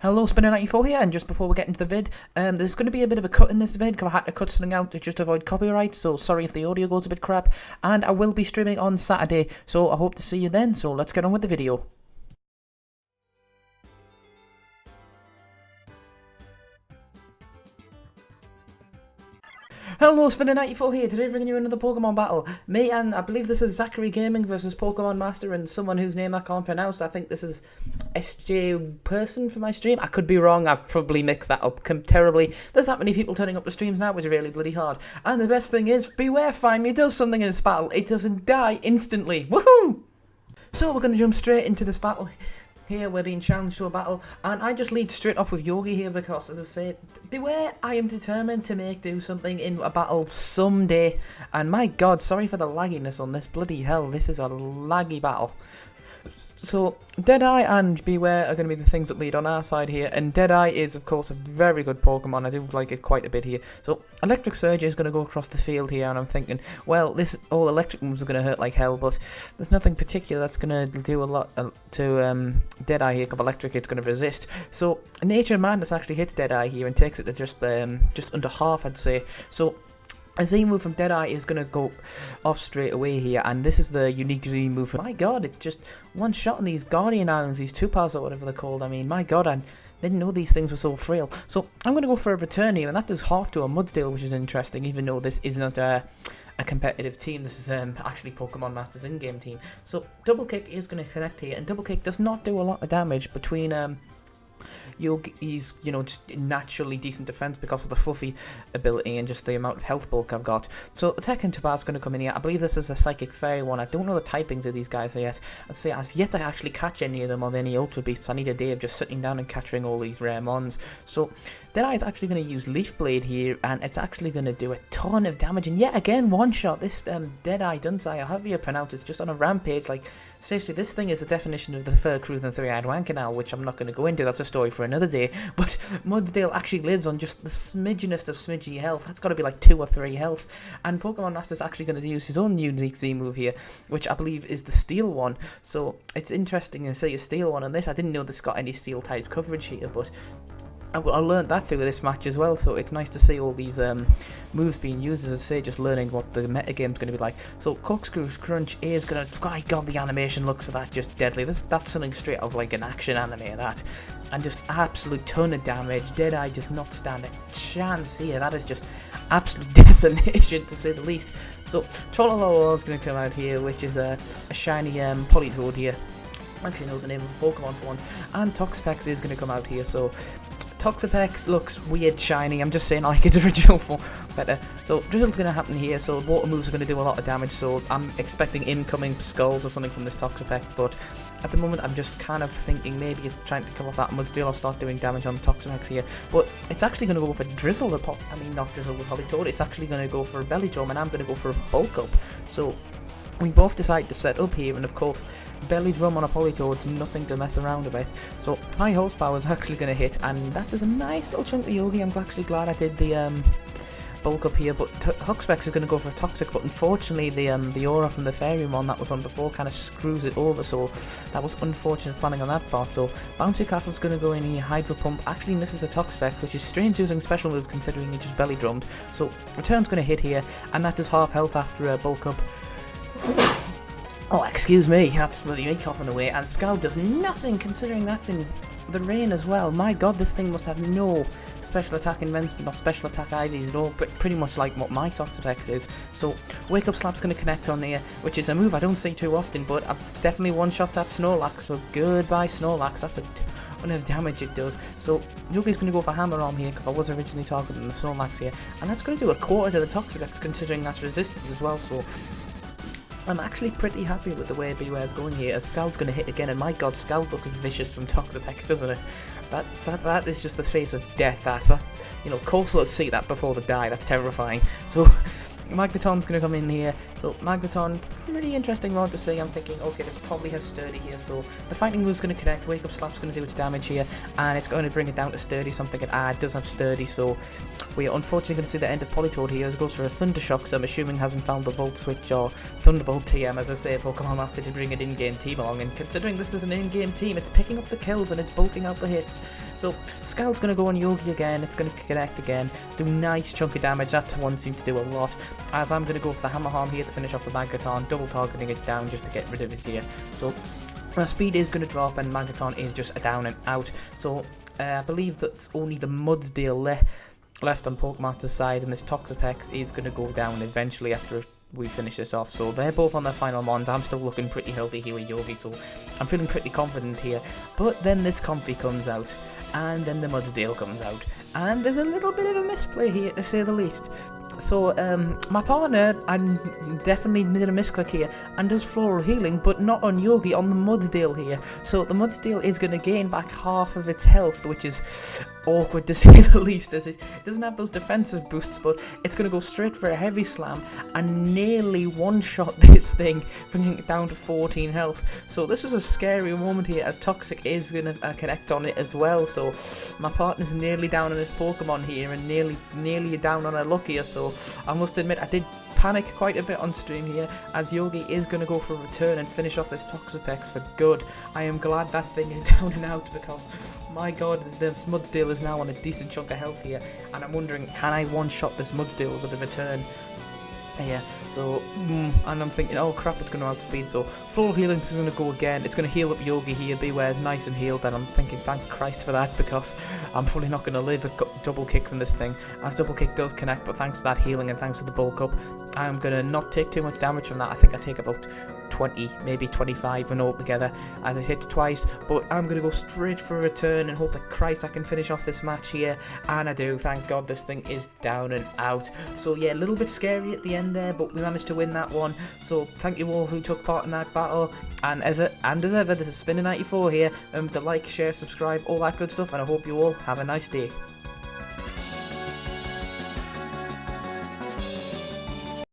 Hello, Spinner94 here, and just before we get into the vid, there's going to be a bit of a cut in this vid, because I had to cut something out to just avoid copyright, so sorry if the audio goes a bit crap, and I will be streaming on Saturday, so I hope to see you then, so let's get on with the video. Hello, Spinner94 here, today bringing you another Pokemon battle. Me and, I believe this is Zachary Gaming versus Pokemon Master and someone whose name I can't pronounce. I think this is SJ Person for my stream. I could be wrong, I've probably mixed that up terribly. There's that many people turning up to streams now, which is really bloody hard. And the best thing is, Beware finally does something in this battle. It doesn't die instantly. Woohoo! So we're going to jump straight into this battle. Here we're being challenged to a battle, and I just lead straight off with Yogi here because, as I say, Beware, I am determined to do something in a battle someday. And my god, sorry for the lagginess on this, bloody hell, this is a laggy battle. So, Deadeye and Beware are going to be the things that lead on our side here, and Deadeye is, of course, a very good Pokemon. I do like it quite a bit here. So, Electric Surge is going to go across the field here, and I'm thinking, well, all electric moves are going to hurt like hell, but there's nothing particular that's going to do a lot to Deadeye here, because electric it's going to resist. So, Nature Madness actually hits Deadeye here and takes it to just under half, I'd say. So, a Z move from Deadeye is going to go off straight away here, and this is the unique Z move. My god, it's just one shot on these Guardian Islands, these 2-Pars or whatever they're called. I mean, my god, I didn't know these things were so frail. So I'm going to go for a return here, and that does half to a Mudsdale, which is interesting, even though this isn't a competitive team. This is actually Pokemon Master's in-game team. So Double Kick is going to connect here, and Double Kick does not do a lot of damage between he's, you know, just naturally decent defense because of the fluffy ability and just the amount of health bulk I've got. So attack into Bar's going to come in here. I believe this is a Psychic Fairy one. I don't know the typings of these guys yet. I'd say I've yet to actually catch any of them on any Ultra Beasts. I need a day of just sitting down and capturing all these rare mons. So Deadeye is actually going to use Leaf Blade here, and it's actually going to do a ton of damage. And yet again, one shot. This Deadeye Dunsai, however you pronounce it, it's just on a rampage. Like, seriously, this thing is a definition of the Fur-Cruth and Three-Eyed Wankanal, which I'm not going to go into. That's a story for another day. But Mudsdale actually lives on just the smidgenest of smidgy health. That's got to be like 2 or 3 health. And Pokemon Master's actually going to use his own unique Z move here, which I believe is the Steel one. So it's interesting to see a Steel one on this. I didn't know this got any Steel type coverage here, but I learned that through this match as well, so it's nice to see all these moves being used, as I say, just learning what the metagame's going to be like. So Corkscrew Crunch is going to, my god, the animation looks at that just deadly. That's something straight out of like an action anime, that. And just absolute ton of damage. Deadeye does not stand a chance here. That is just absolute decimation, to say the least. So Trollolo is going to come out here, which is a shiny Politoed here. I actually know the name of the Pokemon for once. And Toxapex is going to come out here, so Toxapex looks weird shiny. I'm just saying, I like its original form better. So Drizzle's going to happen here, so water moves are going to do a lot of damage, so I'm expecting incoming Skulls or something from this Toxapex, but at the moment I'm just kind of thinking maybe it's trying to kill off that Mudsdale or start doing damage on Toxapex here. But it's actually going to go for Drizzle, not Drizzle with Politoed, it's actually going to go for a Belly Drum, and I'm going to go for a Bulk Up. So we both decide to set up here, and of course Belly Drum on a Politoed's nothing to mess around with. So high horsepower is actually going to hit, and that does a nice little chunk of Yogi. I'm actually glad I did the bulk up here, but Huxpex is going to go for a Toxic, but unfortunately the aura from the Fairy one that was on before kind of screws it over, so that was unfortunate planning on that part. So Bouncy Castle's going to go in here, Hydro Pump actually misses a Toxpex, which is strange using special move considering he just belly drummed. So Return's going to hit here, and that does half health after a bulk up. Oh, excuse me, that's really me coughing away, and Scowl does nothing considering that's in the rain as well. My god, this thing must have no special attack invincible, not special attack IVs at all, but pretty much like what my Toxapex is. So Wake Up Slap's going to connect on there, which is a move I don't see too often, but it's definitely one-shot that Snorlax, so goodbye Snorlax, that's a ton of damage it does. So Yogi's going to go for Hammer Arm here, because I was originally targeting the Snorlax here, and that's going to do a quarter to the Toxapex considering that's resistance as well, so I'm actually pretty happy with the way Beware's going here, as Scald's going to hit again, and my god, Scald looks vicious from Toxapex, doesn't it? That is just the face of death, that you know, Course, let's see that before they die, that's terrifying. So Magneton's going to come in here. So Magneton, pretty interesting mod to see. I'm thinking, okay, this probably has Sturdy here, so the fighting move's going to connect, Wake Up Slap's going to do its damage here, and it's going to bring it down to Sturdy, so I'm thinking, it does have Sturdy, so we're unfortunately going to see the end of Politoed here as it goes for a Thunder Shock, so I'm assuming hasn't found the Volt Switch or Thunderbolt TM, as I say, Pokemon Master to bring an in-game team along, and considering this is an in-game team, it's picking up the kills and it's bulking out the hits. So Scald's going to go on Yogi again, it's going to connect again, do nice chunk of damage, that one seemed to do a lot, as I'm going to go for the Hammer Harm here to finish off the Magneton, double targeting it down just to get rid of it here. So my speed is going to drop and Magneton is just a down and out. So I believe that's only the Mudsdale left on Pokemaster's side, and this Toxapex is going to go down eventually after we finish this off. So they're both on their final mons. I'm still looking pretty healthy here with Yogi, so I'm feeling pretty confident here. But then this Comfy comes out, and then the Mudsdale comes out, and there's a little bit of a misplay here to say the least. So my partner definitely made a misclick here and does Floral Healing, but not on Yogi, on the Mudsdale here. So the Mudsdale is going to gain back half of its health, which is awkward to say the least, as it doesn't have those defensive boosts, but it's going to go straight for a Heavy Slam and nearly one-shot this thing, bringing it down to 14 health. So this was a scary moment here, as Toxic is going to connect on it as well. So my partner's nearly down on his Pokemon here and nearly down on a Luckier. So I must admit I did panic quite a bit on stream here, as Yogi is going to go for a return and finish off this Toxapex for good. I am glad that thing is down and out, because my god, this Mudsdale is now on a decent chunk of health here, and I'm wondering, can I one-shot this Mudsdale with a return? Yeah, so, and I'm thinking, oh crap, it's going to outspeed, so Floral Healing is going to go again. It's going to heal up Yogi here, Beware's nice and healed, and I'm thinking, thank Christ for that, because I'm probably not going to live a double kick from this thing, as double kick does connect, but thanks to that healing and thanks to the bulk up, I'm going to not take too much damage from that. I think I take about 20, maybe 25 and all together, as it hits twice, but I'm going to go straight for a return and hope that Christ I can finish off this match here, and I do, thank God this thing is down and out. So yeah, a little bit scary at the end there, but we managed to win that one, so thank you all who took part in that battle, and as ever, this is Spinner94 here, to like, share, subscribe, all that good stuff, and I hope you all have a nice day.